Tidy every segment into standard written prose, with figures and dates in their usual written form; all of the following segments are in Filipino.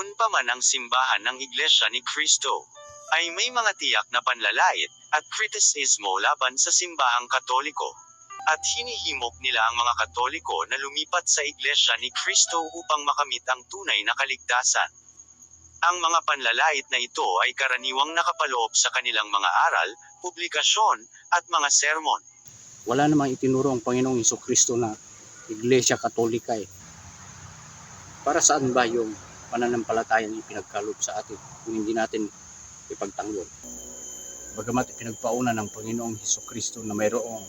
Gayun pa man ang simbahan ng Iglesia ni Cristo ay may mga tiyak na panlalait at kritisismo laban sa simbahang Katoliko. At hinihimok nila ang mga Katoliko na lumipat sa Iglesia ni Cristo upang makamit ang tunay na kaligtasan. Ang mga panlalait na ito ay karaniwang nakapaloob sa kanilang mga aral, publikasyon, at mga sermon. Wala namang itinuro ang Panginoong Jesucristo na Iglesia Katolika eh. Para saan ba yung pananampalatayang ipinagkaloob sa atin kung hindi natin ipagtanggol? Bagamat ipinagpauna ng Panginoong Jesucristo na mayroong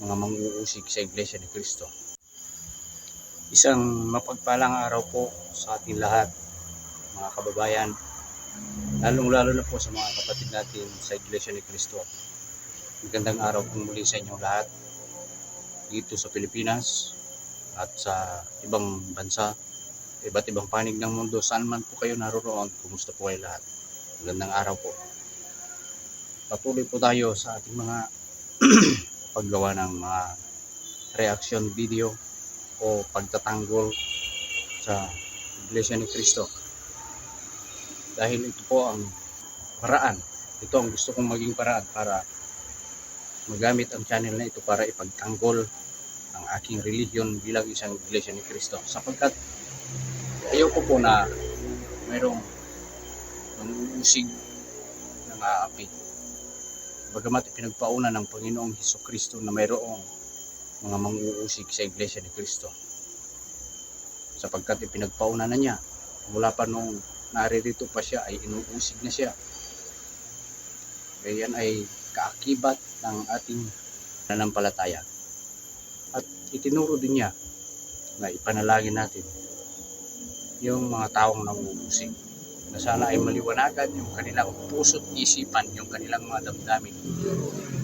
mga manguusig sa Iglesia ni Cristo. Isang mapagpalang araw po sa ating lahat, mga kababayan, lalong-lalo na po sa mga kapatid natin sa Iglesia ni Cristo. Magandang araw po muli sa inyong lahat dito sa Pilipinas at sa ibang bansa, iba't ibang panig ng mundo, saan man po kayo naroroon. Kumusta po kayo lahat? Magandang araw po. Patuloy po tayo sa ating mga paggawa ng mga reaction video o pagtatanggol sa Iglesia ni Cristo. Dahil ito po ang paraan, ito ang gusto kong maging paraan para magamit ang channel na ito para ipagtanggol ang aking religion bilang isang Iglesia ni Cristo. Sapagkat ayoko po na mayroong manguusig ng aapi. Bagamat ipinagpauna ng Panginoong Jesucristo na mayroong mga manguusig sa Iglesia ni Cristo. Sapagkat ipinagpauna na niya, mula pa nung naririto pa siya ay inuusig na siya. Kaya yan ay kaakibat ng ating pananampalataya. At itinuro din niya na ipanalangin natin yung mga taong nanguusig, na sana ay maliwanagan yung kanilang puso't isipan, yung kanilang mga damdamin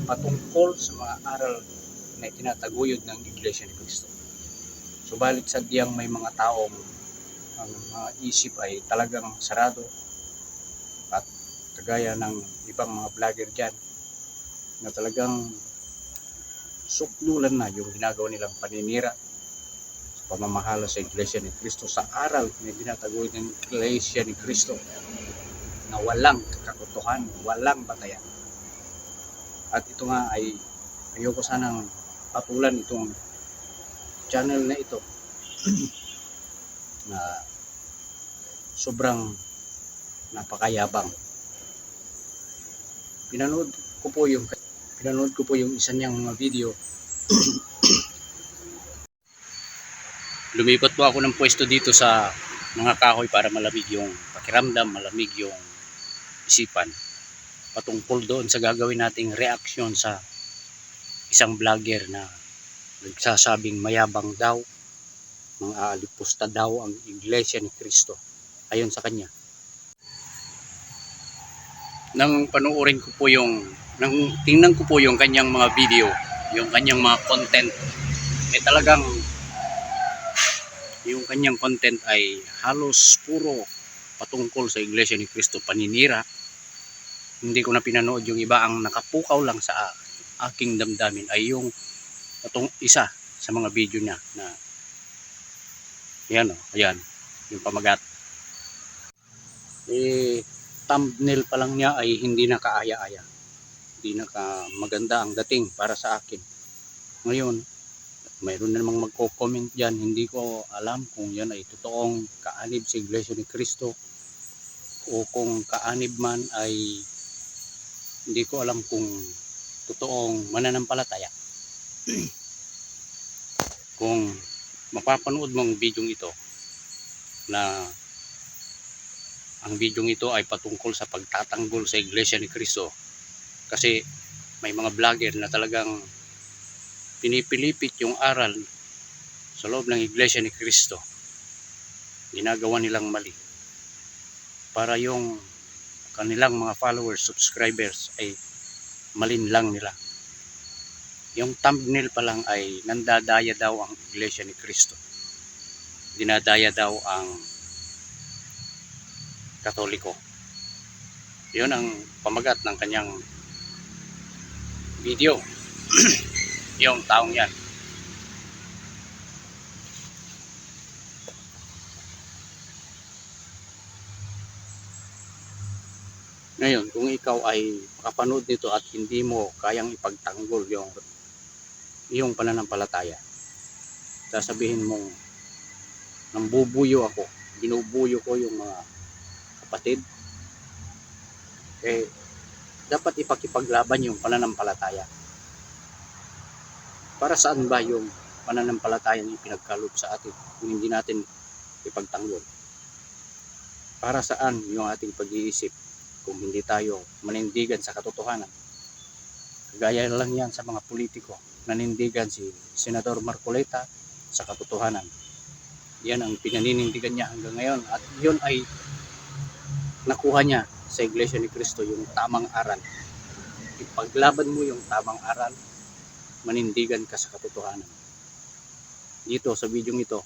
patungkol sa mga aral na itinataguyod ng Iglesia ni Cristo. Subalit sadyang may mga taong ang mga isip ay talagang sarado, at kagaya ng ibang mga vlogger dyan na talagang sukdulan na yung ginagawa nilang paninira pamamahala sa Iglesia ni Cristo, sa aral na binataguyod ng Iglesia ni Cristo na walang katotohanan, walang batayan. At ito nga ay ayoko sanang patulan itong channel na ito na sobrang napakayabang. Pinanood ko po yung isa niyang mga video. Lumipat po ako ng pwesto dito sa mga kahoy para malamig yung pakiramdam, malamig yung isipan. Patungkol doon sa gagawin nating reaksyon sa isang vlogger na nagsasabing mayabang daw, mga alipusta daw ang Iglesia ni Cristo. Ayon sa kanya. Tingnan ko po yung kanyang mga video, yung kanyang mga content, talagang yung kanyang content ay halos puro patungkol sa Iglesia ni Cristo, paninira. Hindi ko na pinanood yung iba. Ang nakapukaw lang sa aking damdamin ay yung isa sa mga video niya na ayan, yung pamagat. Thumbnail pa lang niya ay hindi na kaaya-aya, hindi na maganda ang dating para sa akin. Ngayon, mayroon na namang magko-comment dyan. Hindi ko alam kung yan ay totoong kaanib sa Iglesia ni Cristo o kung kaanib man ay hindi ko alam kung totoong mananampalataya. Kung mapapanood mong video ito, na ang video ito ay patungkol sa pagtatanggol sa Iglesia ni Cristo, kasi may mga vlogger na talagang pinipilipit yung aral sa loob ng Iglesia ni Cristo. Ginagawa nilang mali para yung kanilang mga followers, subscribers ay malinlang nila. Yung thumbnail pa lang ay nandadaya daw ang Iglesia ni Cristo, dinadaya daw ang Katoliko. Yun ang pamagat ng kanyang video. Yung taong yan. Ngayon, kung ikaw ay makapanood nito at hindi mo kayang ipagtanggol yung iyong pananampalataya, sasabihin mong nambubuyo ako, binubuyo ko yung mga kapatid, eh dapat ipakipaglaban yung pananampalataya. Para saan ba yung pananampalataya na ipinagkaloob sa atin kung hindi natin ipagtanggol? Para saan yung ating pag-iisip kung hindi tayo manindigan sa katotohanan? Kagaya lang yan sa mga politiko, nanindigan si Senador Marcoleta sa katotohanan. Yan ang pinaninindigan niya hanggang ngayon, at yun ay nakuha niya sa Iglesia ni Cristo, yung tamang aral. Ipaglaban mo yung tamang aral, manindigan ka sa katotohanan. Dito sa video ito,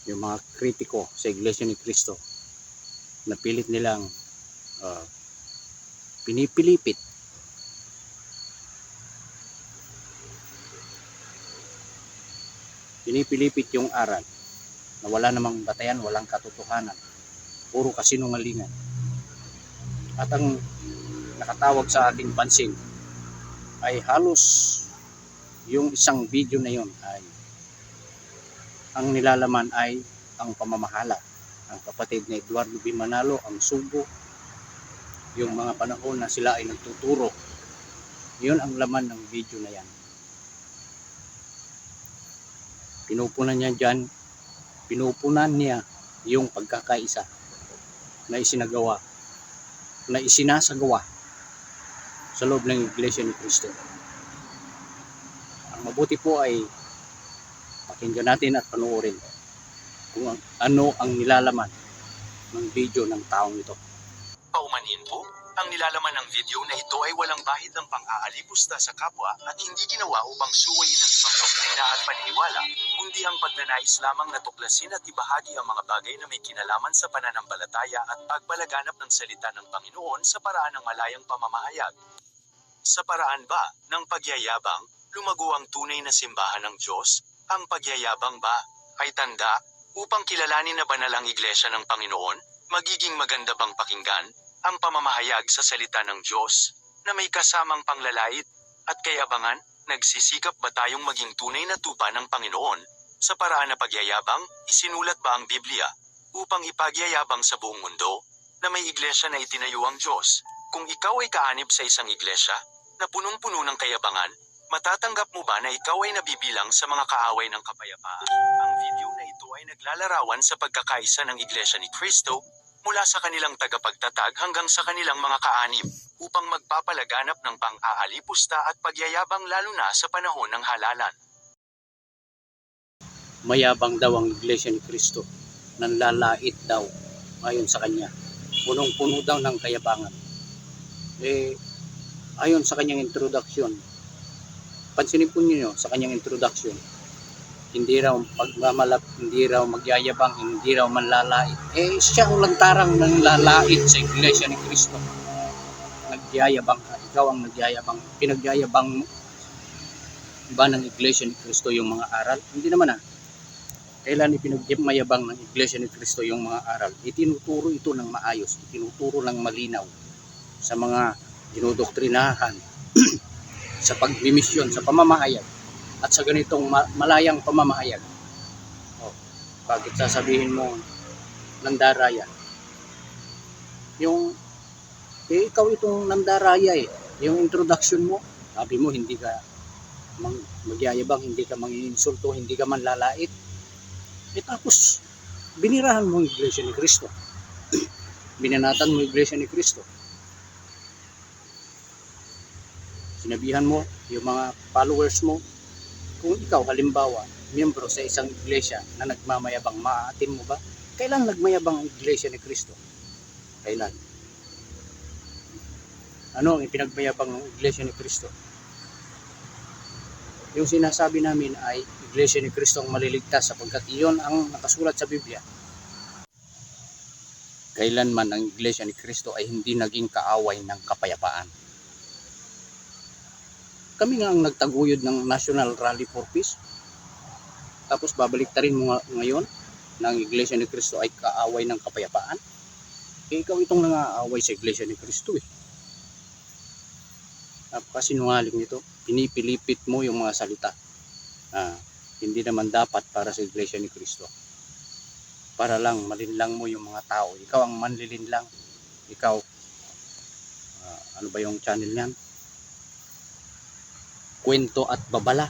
yung mga kritiko sa Iglesia ni Cristo, napilit nilang pinipilipit yung aral na wala namang batayan, walang katotohanan, puro kasinungalingan. At ang nakatawag sa ating pansin ay halos yung isang video na yon ay ang nilalaman ay ang pamamahala ng kapatid na Eduardo B. Manalo, ang sugo, yung mga panahon na sila ay nagtuturo. Yun ang laman ng video na yan. Pinupunan niya yung pagkakaisa na isinasagawa sa loob ng Iglesia ni Cristo. Ang mabuti po ay pakinggan natin at panoorin kung ano ang nilalaman ng video ng taong ito. Paumanhin po, ang nilalaman ng video na ito ay walang bahid ng pang-aalipusta sa kapwa at hindi ginawa upang suwayin ang ibang doktrina at paniniwala, kundi ang pagnanais lamang na tuklasin at ibahagi ang mga bagay na may kinalaman sa pananampalataya at pagpalaganap ng salita ng Panginoon sa paraan ng malayang pamamahayag. Sa paraan ba ng pagyayabang, lumago ang tunay na simbahan ng Diyos? Ang pagyayabang ba ay tanda upang kilalanin na banal ang Iglesia ng Panginoon? Magiging maganda bang pakinggan ang pamamahayag sa salita ng Diyos na may kasamang panglalait at kayabangan? Nagsisikap ba tayong maging tunay na tupa ng Panginoon sa paraan na pagyayabang? Isinulat ba ang Biblia upang ipagyayabang sa buong mundo na may iglesia na itinayo ang Diyos? Kung ikaw ay kaanib sa isang iglesia na punong-puno ng kayabangan, matatanggap mo ba na ikaw ay nabibilang sa mga kaaway ng kapayapaan? Ang video na ito ay naglalarawan sa pagkakaisa ng Iglesia ni Cristo mula sa kanilang tagapagtatag hanggang sa kanilang mga kaanib upang magpapalaganap ng pang-aalipusta at pagyayabang lalo na sa panahon ng halalan. Mayabang daw ang Iglesia ni Cristo, nanlalait daw ayon sa kanya. Punong-puno daw ng kayabangan. Ayon sa kanyang introduction, pansinin po niyo sa kanyang introduction, hindi raw hindi raw magyayabang, hindi raw manlalait. Siya ang lantarang nanlalait sa Iglesia ni Cristo. Nagyayabang ka, ikaw ang nagyayabang. Pinagyayabang ba ng Iglesia ni Cristo yung mga aral? Hindi naman Kailan ipinagmayabang ng Iglesia ni Cristo yung mga aral? Itinuturo ito ng maayos, itinuturo ng malinaw sa mga dinodoktrinahan sa pagmimisyon, sa pamamahayag at sa ganitong malayang pamamahayag. Bakit sasabihin mo nandaraya? Ikaw itong nandaraya yung introduction mo, sabi mo hindi ka magyayabang, hindi ka manginsulto, hindi ka manlalait. Tapos binirahan mo ang Iglesia ni Cristo. Binanatan mo ang Iglesia ni Cristo. Sinabihan mo yung mga followers mo, kung ikaw halimbawa miyembro sa isang iglesia na nagmamayabang, maaatim mo ba? Kailan nagmayabang ang Iglesia ni Cristo? Kailan? Ano ang ipinagmayabang ng Iglesia ni Cristo? Yung sinasabi namin ay Iglesia ni Cristo ang maliligtas sapagkat iyon ang nakasulat sa Biblia. Kailanman ang Iglesia ni Cristo ay hindi naging kaaway ng kapayapaan. Kami nga ang nagtaguyod ng National Rally for Peace. Tapos babalik ta rin mo ngayon na ang Iglesia ni Cristo ay kaaway ng kapayapaan. ikaw itong nangaaway sa Iglesia ni Cristo eh. Napakasinungaling nito. Pinipilipit mo yung mga salita. Hindi naman dapat para sa Iglesia ni Cristo. Para lang malinlang mo yung mga tao. Ikaw ang manlilinlang. Ikaw, ano ba yung channel niyan? Kwento at Babala.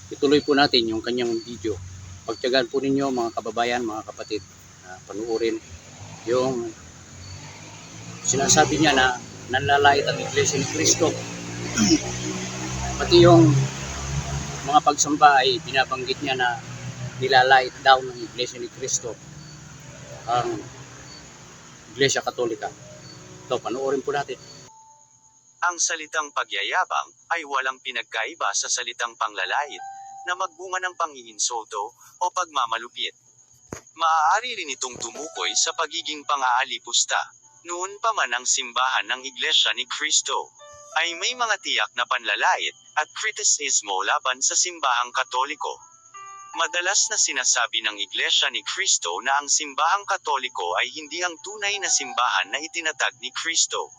Ituloy po natin yung kanyang video. Pagtiyagaan po ninyo mga kababayan, mga kapatid, panuorin yung sinasabi niya na nanlalait ang Iglesia ni Cristo. Pati yung mga pagsamba ay binabanggit niya na nilalait daw ng Iglesia ni Cristo ang Iglesia Katolika. Ito, panuorin po natin. Ang salitang pagyayabang ay walang pinagkaiba sa salitang panglalait na magbunga ng pangiinsulto o pagmamalupit. Maaari rin itong tumukoy sa pagiging pang-aalipusta. Noon pa man ang simbahan ng Iglesia ni Cristo ay may mga tiyak na panlalait at kritisismo laban sa simbahang Katoliko. Madalas na sinasabi ng Iglesia ni Cristo na ang simbahang Katoliko ay hindi ang tunay na simbahan na itinatag ni Cristo.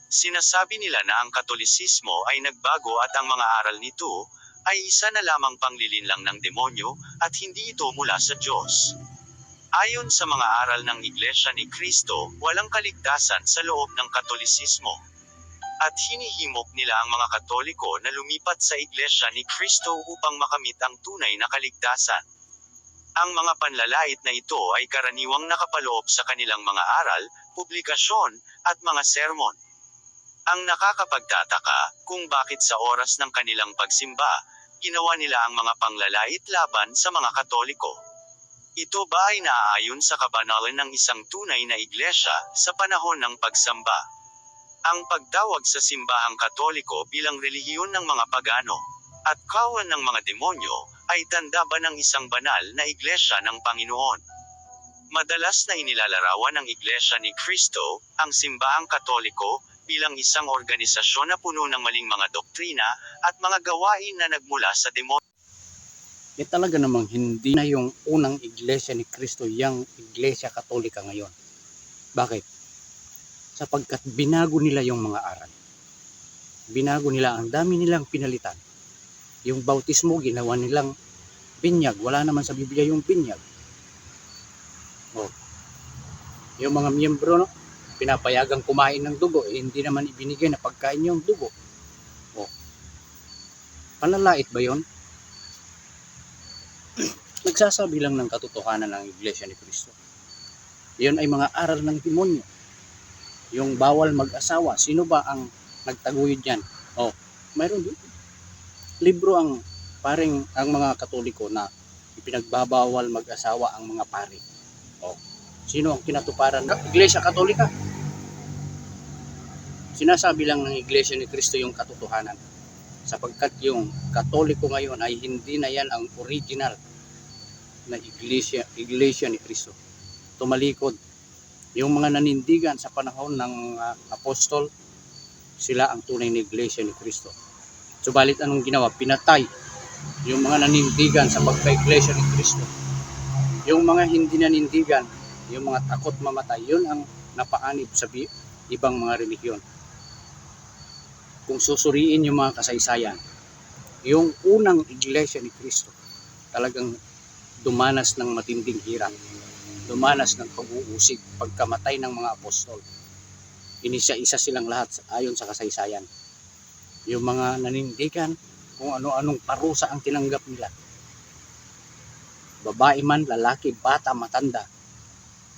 Sinasabi nila na ang Katolisismo ay nagbago at ang mga aral nito ay isa na lamang panglilinlang ng demonyo at hindi ito mula sa Diyos. Ayon sa mga aral ng Iglesia ni Cristo, walang kaligtasan sa loob ng Katolisismo. At hinihimok nila ang mga Katoliko na lumipat sa Iglesia ni Cristo upang makamit ang tunay na kaligtasan. Ang mga panlalait na ito ay karaniwang nakapaloob sa kanilang mga aral, publikasyon, at mga sermon. Ang nakakapagtataka, kung bakit sa oras ng kanilang pagsimba, ginawa nila ang mga panglalait laban sa mga Katoliko. Ito ba ay naaayon sa kabanalan ng isang tunay na iglesia sa panahon ng pagsamba? Ang pagtawag sa simbahang Katoliko bilang relihiyon ng mga pagano at kawan ng mga demonyo ay tanda ba ng isang banal na iglesia ng Panginoon? Madalas na inilalarawan ng Iglesia ni Cristo ang simbahang Katoliko bilang isang organisasyon na puno ng maling mga doktrina at mga gawain na nagmula sa demonyo. Talaga namang hindi na yung unang Iglesia ni Cristo yung Iglesia Katolika ngayon. Bakit? Sapagkat binago nila yung mga aral. Binago nila, ang dami nilang pinalitan. Yung bautismo, ginawa nilang binyag. Wala naman sa Biblia yung binyag. Yung mga miyembro, pinapayagang kumain ng dugo, hindi naman ibinigay na pagkain yung dugo. Panlalait ba yun? Nagsasabi lang ng katotohanan ng Iglesia ni Cristo. Yun ay mga aral ng demonyo. Yung bawal mag-asawa, sino ba ang nagtaguyod yan? Mayroon din. Libro ang mga Katoliko na ipinagbabawal mag-asawa ang mga pari. Sino ang kinatuparan ng Iglesia Katolika? Sinasabi lang ng Iglesia ni Cristo yung katotohanan. Sapagkat yung Katoliko ngayon ay hindi na yan ang original na Iglesia ni Cristo. Tumalikod. Yung mga nanindigan sa panahon ng apostol, sila ang tunay na Iglesia ni Cristo. Subalit anong ginawa? Pinatay yung mga nanindigan sa pagka-Iglesia ni Cristo. Yung mga hindi nanindigan, yung mga takot mamatay, yun ang napaanib sa ibang mga relihiyon. Kung susuriin yung mga kasaysayan, yung unang Iglesia ni Cristo talagang dumanas ng matinding hirap, dumanas ng pag-uusig, pagkamatay ng mga apostol. Inisa-isa silang lahat ayon sa kasaysayan. Yung mga nanindigan, kung ano-anong parusa ang tinanggap nila. Babae man, lalaki, bata, matanda.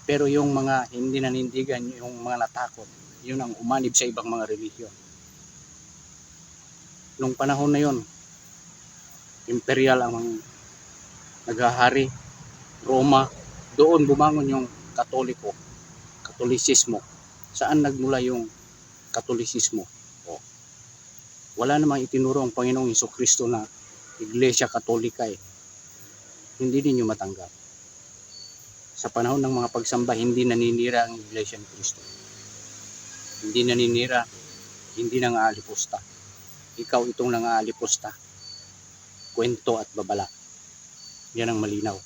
Pero yung mga hindi nanindigan, yung mga natakot, yun ang umanib sa ibang mga relihiyon. Nung panahon na yun, imperial ang naghahari, Roma, doon bumangon yung Katolisismo. Saan nagmula yung Katolisismo? Wala namang itinuro ang Panginoong Jesucristo na Iglesia Katolika Hindi ninyo matanggap. Sa panahon ng mga pagsamba, hindi naninira ang Iglesia ni Cristo. Hindi naninira, hindi nangaalipusta. Ikaw itong nangaalipusta. Kwento at babala. Yan ang malinaw.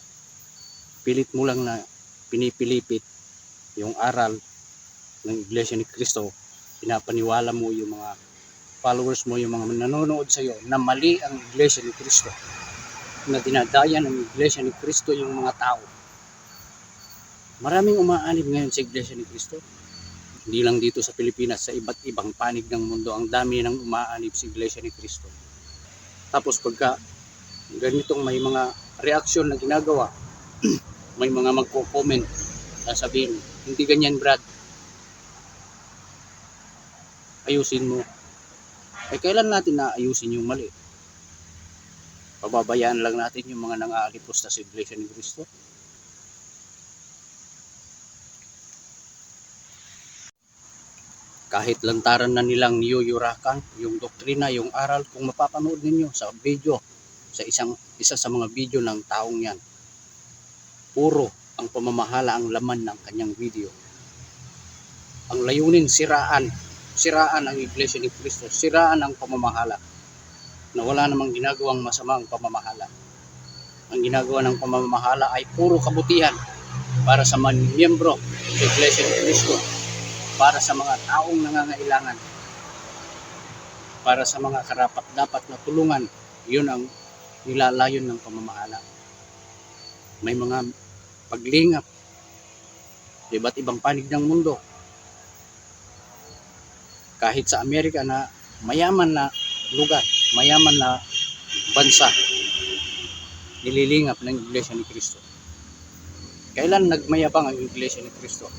Pilit mo lang na pinipilipit yung aral ng Iglesia ni Cristo, pinapaniwala mo yung mga followers mo, yung mga nanonood sa iyo na mali ang Iglesia ni Cristo, na dinadaya ng Iglesia ni Cristo yung mga tao. Maraming umaanib ngayon sa Iglesia ni Cristo. Hindi lang dito sa Pilipinas, sa iba't ibang panig ng mundo, ang dami ng umaanib sa Iglesia ni Cristo. Tapos pagka ganitong may mga reaksyon na ginagawa, may mga magko-comment, sasabihin, hindi ganyan Brad, ayusin mo. Eh kailan natin na ayusin yung mali? Pababayaan lang natin yung mga nang-aalipusta sa Iglesia ni Cristo? Kahit lantaran na nilang niyuyurakan yung doktrina, yung aral, kung mapapanood ninyo sa video, sa isa sa mga video ng taong yan, puro ang pamamahala ang laman ng kanyang video. Ang layunin, siraan ang Iglesia ni Cristo, siraan ang pamamahala, na wala namang ginagawang masama ang pamamahala. Ang ginagawa ng pamamahala ay puro kabutihan para sa mga miyembro sa Iglesia ni Cristo, para sa mga taong nangangailangan, para sa mga karapat-dapat na tulungan. Yun ang nilalayon ng pamamahala. May mga paglingap, iba't ibang panig ng mundo. Kahit sa Amerika na mayaman na lugar, mayaman na bansa, nililingap ng Iglesia ni Cristo. Kailan nagmayabang ang Iglesia ni Cristo?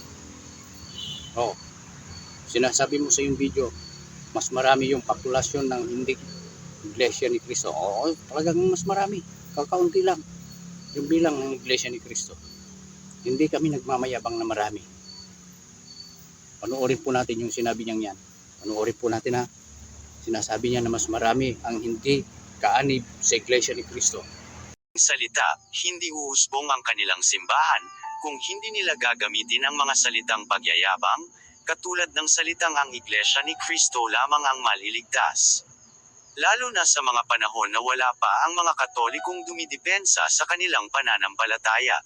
Oh, sinasabi mo sa yung video, mas marami yung populasyon ng hindi Iglesia ni Cristo. Oo, talagang mas marami. Kakaunti lang yung bilang ng Iglesia ni Cristo. Hindi kami nagmamayabang na marami. Panoorin po natin yung sinabi niyang yan. Panoorin po natin, ha. Sinasabi niya na mas marami ang hindi kaanib sa Iglesia ni Cristo. Salita, hindi uusbong ang kanilang simbahan kung hindi nila gagamitin ang mga salitang pagyayabang, katulad ng salitang ang Iglesia ni Cristo lamang ang maliligtas. Lalo na sa mga panahon na wala pa ang mga Katolikong dumidepensa sa kanilang pananampalataya.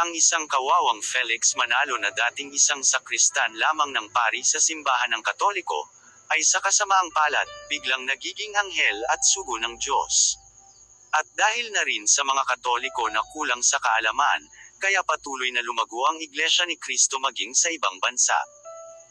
Ang isang kawawang Felix Manalo na dating isang sakristan lamang ng pari sa simbahan ng Katoliko, ay sa kasamaang palad, biglang nagiging anghel at sugo ng Diyos. At dahil na rin sa mga Katoliko na kulang sa kaalaman, kaya patuloy na lumago ang Iglesia ni Cristo maging sa ibang bansa.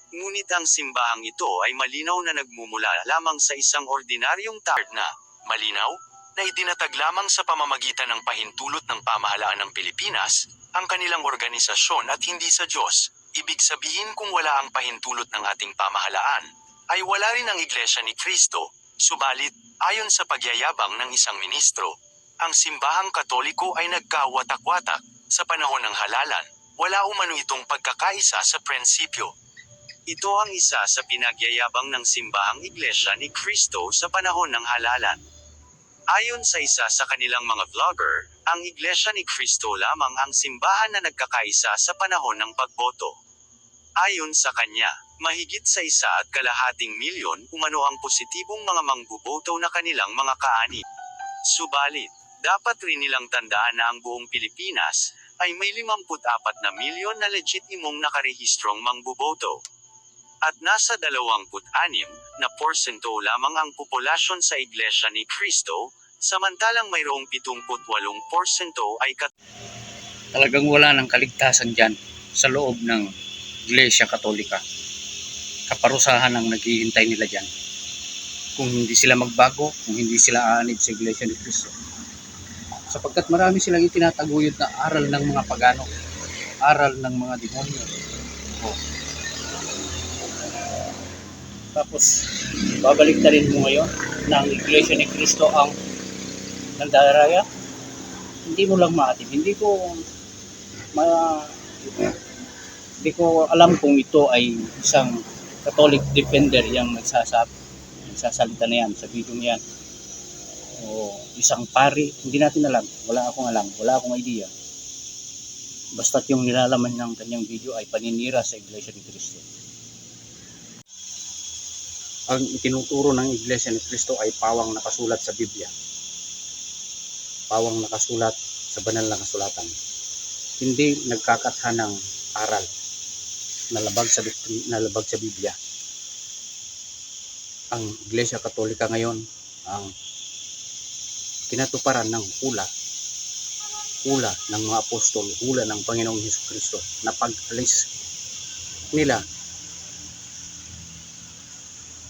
Ngunit ang simbahang ito ay malinaw na nagmumula lamang sa isang ordinaryong tao na malinaw na idinatag lamang sa pamamagitan ng pahintulot ng pamahalaan ng Pilipinas, ang kanilang organisasyon at hindi sa Diyos. Ibig sabihin kung wala ang pahintulot ng ating pamahalaan, ay wala rin ang Iglesia ni Cristo. Subalit, ayon sa pagyayabang ng isang ministro, ang simbahang Katoliko ay nagkawatak-watak sa panahon ng halalan. Wala umano itong pagkakaisa sa prinsipyo. Ito ang isa sa pinagyayabang ng simbahang Iglesia ni Cristo sa panahon ng halalan. Ayon sa isa sa kanilang mga vlogger, ang Iglesia ni Cristo lamang ang simbahan na nagkakaisa sa panahon ng pagboto. Ayon sa kanya, mahigit sa 1.5 milyon umano ang positibong mga mangbuboto na kanilang mga kaanib. Subalit, dapat rin nilang tandaan na ang buong Pilipinas ay may 54 na milyon na legitimong nakarehistrong mangbuboto. At nasa 26% lamang ang populasyon sa Iglesia ni Cristo, samantalang mayroong 78% ay Talagang wala ng kaligtasan dyan sa loob ng Iglesia Katolika. Kaparusahan ang naghihintay nila dyan. Kung hindi sila magbago, kung hindi sila aanib sa Iglesia ni Cristo. Sapagkat marami silang itinataguyod na aral ng mga pagano, aral ng mga demonyo. Tapos, babalik na rin mo ngayon na ang Iglesia ni Cristo ang nandaraya. Hindi mo lang maatib. Hindi ko alam kung ito ay isang Catholic defender yung nagsasalita na yan sa video yan. O isang pari, hindi natin alam. Wala akong idea. Basta't yung nilalaman ng kanyang video ay paninira sa Iglesia ni Cristo. Ang itinuturo ng Iglesia ni Cristo ay pawang nakasulat sa Biblia. Pawang nakasulat sa banal na kasulatan. hindi nagkakatha ng aral na labag sa Biblia. Ang Iglesia Katolika ngayon ang kinatuparan ng hula ng mga apostol, hula ng Panginoong Hesukristo na pag-alis nila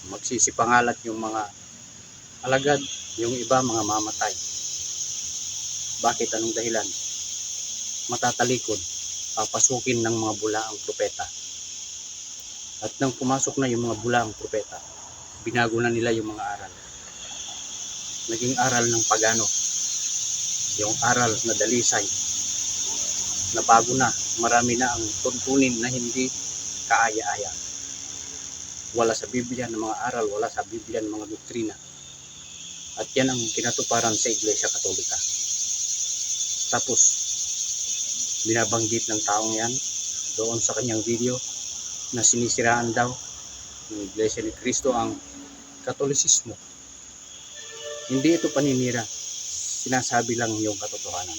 magsisipangalat yung mga alagad, yung iba mga mamatay. Bakit? Anong dahilan? Matatalikod, papasukin ng mga bulaang propeta. At nang pumasok na yung mga bulaang propeta, binago na nila yung mga aral. Naging aral ng pagano, yung aral na dalisay, na bago na, marami na ang tuntunin na hindi kaaya-aya. Wala sa Biblia ng mga aral, wala sa Biblia ng mga doktrina. At yan ang kinatuparan sa Iglesia Katolika. Tapos, binabanggit ng taong yan doon sa kanyang video na sinisiraan daw ng Iglesia ni Cristo ang Katolisismo. Hindi ito paninira, sinasabi lang yung katotohanan.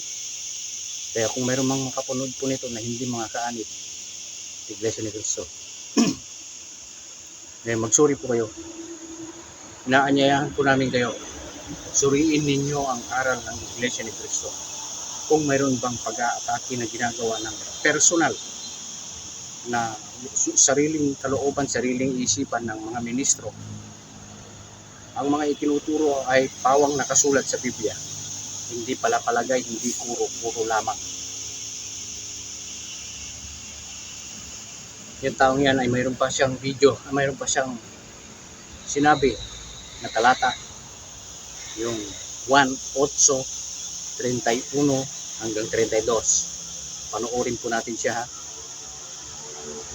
Kaya kung mayroong mga makapunod po nito na hindi mga kaanib Iglesia ni Cristo, magsuri po kayo. Inaanyayahan po namin kayo, suriin ninyo ang aral ng Iglesia ni Cristo. Kung mayroon bang pag-aatake na ginagawa ng personal na sariling kalooban, sariling isipan ng mga ministro, ang mga itinuturo ay pawang nakasulat sa Biblia, hindi pala palagay, hindi puro lamang. Yung taong yan ay mayroon pa siyang video, mayroon pa siyang sinabi na talata, yung 1:8:31 hanggang 32. Panoorin po natin siya, ha.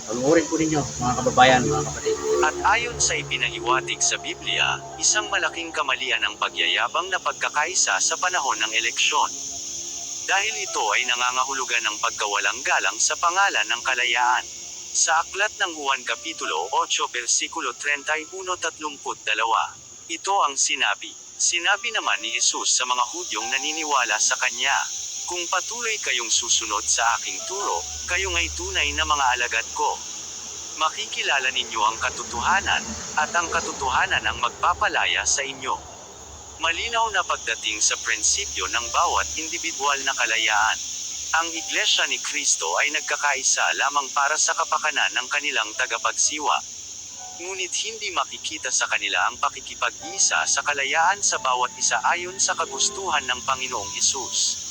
Panoorin po ninyo, mga kababayan, mga kapatid. At ayon sa ipinahiwatig sa Biblia, isang malaking kamalian ang pagyayabang na pagkakaisa sa panahon ng eleksyon. Dahil ito ay nangangahulugan ng pagkawalang galang sa pangalan ng kalayaan. Sa aklat ng Juan Kapitulo 8 versikulo 31-32, ito ang sinabi. Sinabi naman ni Jesus sa mga Hudyong naniniwala sa Kanya, "Kung patuloy kayong susunod sa aking turo, kayo nga'y tunay na mga alagad ko. Makikilala ninyo ang katotohanan, at ang katotohanan ang magpapalaya sa inyo." Malinaw na pagdating sa prinsipyo ng bawat individual na kalayaan. Ang Iglesia ni Cristo ay nagkakaisa lamang para sa kapakanan ng kanilang tagapagsiwa. Ngunit hindi makikita sa kanila ang pakikipag-isa sa kalayaan sa bawat isa ayon sa kagustuhan ng Panginoong Hesus.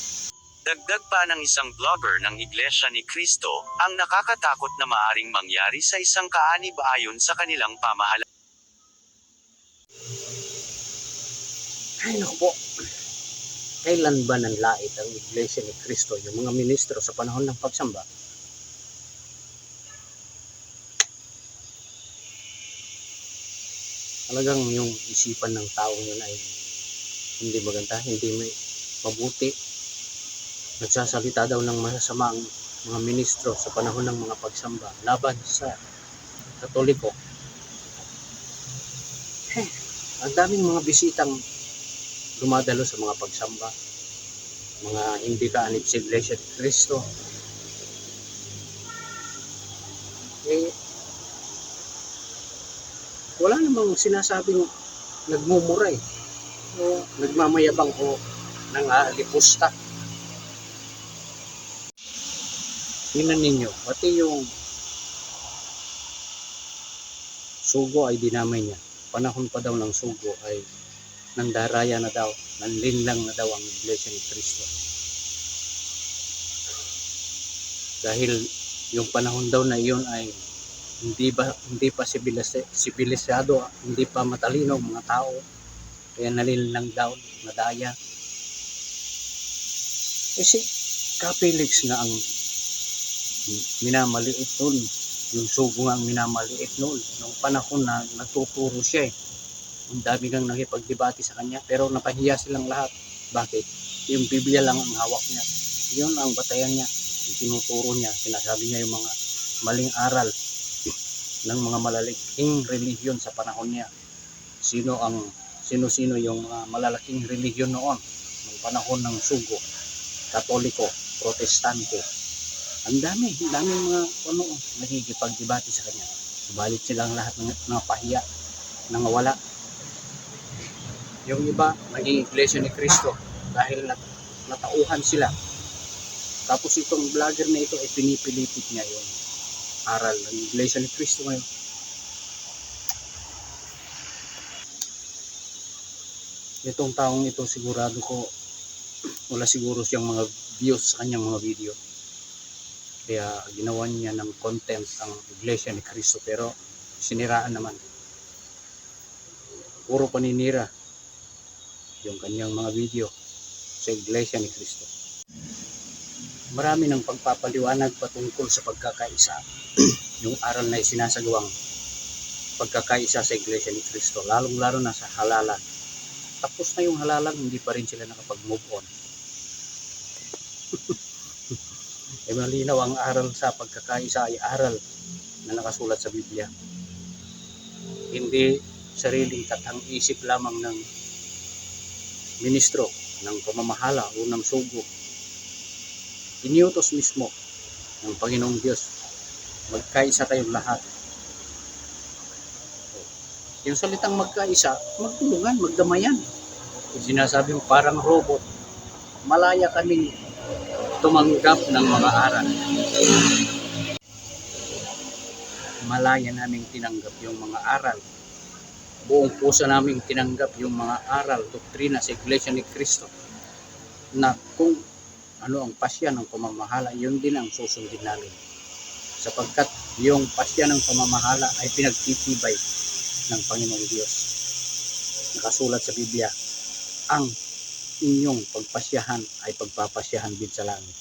Dagdag pa ng isang blogger ng Iglesia ni Cristo, ang nakakatakot na maaring mangyari sa isang kaanib ayon sa kanilang pamahalaan. Ay naku po, kailan ba nanlait ang Iglesia ni Cristo, yung mga ministro sa panahon ng pagsamba? Talagang yung isipan ng tao yun ay hindi maganda, hindi may mabuti. Nagsasalita daw ng masasama ang mga ministro sa panahon ng mga pagsamba laban sa Katoliko. Ang daming mga bisitang dumadalo sa mga pagsamba, mga hindi kaanib sa Iglesia ni Cristo. Wala namang sinasabing nagmumuray o nagmamayabang o nang-aalipusta. Tingnan ninyo, pati yung sugo ay dinamay niya. Panahon pa daw ng sugo ay nandaraya na daw, nanlinlang na daw ang Iglesia ni Cristo. Dahil yung panahon daw na iyon ay hindi pa sibilisado, hindi pa matalino ang mga tao, kaya nalinlang daw, nadaya. Kasi Kapelix nga ang minamaliit noon, yung sugo nga ang minamaliit noon, nung panahon na nagtuturo siya. Ang dami nang nakipagdebate sa kanya, pero napahiya silang lahat. Bakit? Yung Biblia lang ang hawak niya, yun ang batayan niya, yung tinuturo niya, sinasabi niya yung mga maling aral ng mga malalaking relihiyon sa panahon niya. Sino-sino yung mga malalaking relihiyon noon, ng panahon ng sugo, Katoliko, Protestante. Ang daming mga nakikipagdebate sa kanya. Subalit silang lahat ng napahiya, nangawala. Yung iba, naging iglesia ni Cristo dahil natauhan sila. Tapos itong vlogger na ito ay pinipilitit niya yung aral ng iglesia ni Cristo ngayon. Itong taong ito, sigurado ko wala siguro siyang mga views sa kanyang mga video. Kaya ginawa niya ng content ang iglesia ni Cristo, pero siniraan naman. Puro paninira yung kanyang mga video sa iglesia ni Cristo. Marami ng pagpapaliwanag patungkol sa pagkakaisa. Yung aral na isinasagawang pagkakaisa sa iglesia ni Cristo, lalong-lalo na sa halalan. Tapos na yung halalan, hindi pa rin sila nakapag-move on. Malinaw ang aral sa pagkakaisa ay aral na nakasulat sa Biblia. Hindi sariling katang-isip lamang ng ministro ng pamamahala o ng sugo. Iniutos mismo ng Panginoong Diyos, magkaisa kayong lahat. Yung salitang magkaisa, magtulungan, magdamayan. Sinasabi mo parang robot, malaya kaming tumanggap ng mga aral. Malaya naming tinanggap yung mga aral. Buong puso naming tinanggap yung mga aral, doktrina sa iglesia ni Cristo, na kung ano ang pasya ng pamamahala, yun din ang susundin namin. Sapagkat yung pasya ng pamamahala ay pinagtitibay ng Panginoong Diyos. Nakasulat sa Biblia, ang inyong pagpasyahan ay pagpapasyahan din sa langit.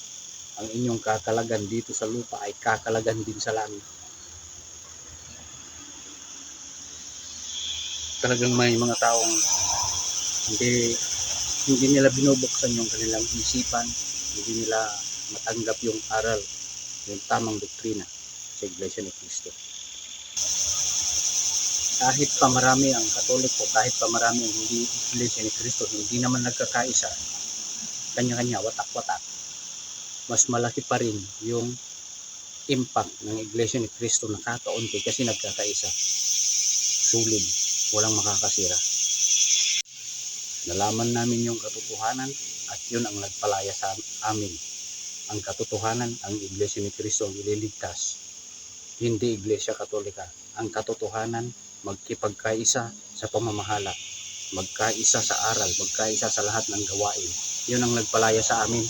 Ang inyong kakalagan dito sa lupa ay kakalagan din sa langit. Talagang may mga taong hindi nila binubuksan yung kanilang isipan, hindi nila matanggap yung aral, yung tamang doktrina sa iglesia ni Cristo. Kahit pa marami ang Katoliko, kahit pa marami ang hindi iglesia ni Cristo, hindi naman nagkakaisa, kanya-kanya, watak-watak, mas malaki pa rin yung impact ng iglesia ni Cristo na kakaunti kasi nagkakaisa. Sulit, walang makakasira. Nalaman namin yung katotohanan at yun ang nagpalaya sa amin. Ang katotohanan, ang iglesia ni Cristo ang ililigtas, hindi iglesia Katolika. Ang katotohanan, magkipagkaisa sa pamamahala, magkaisa sa aral, magkaisa sa lahat ng gawain. Yun ang nagpalaya sa amin.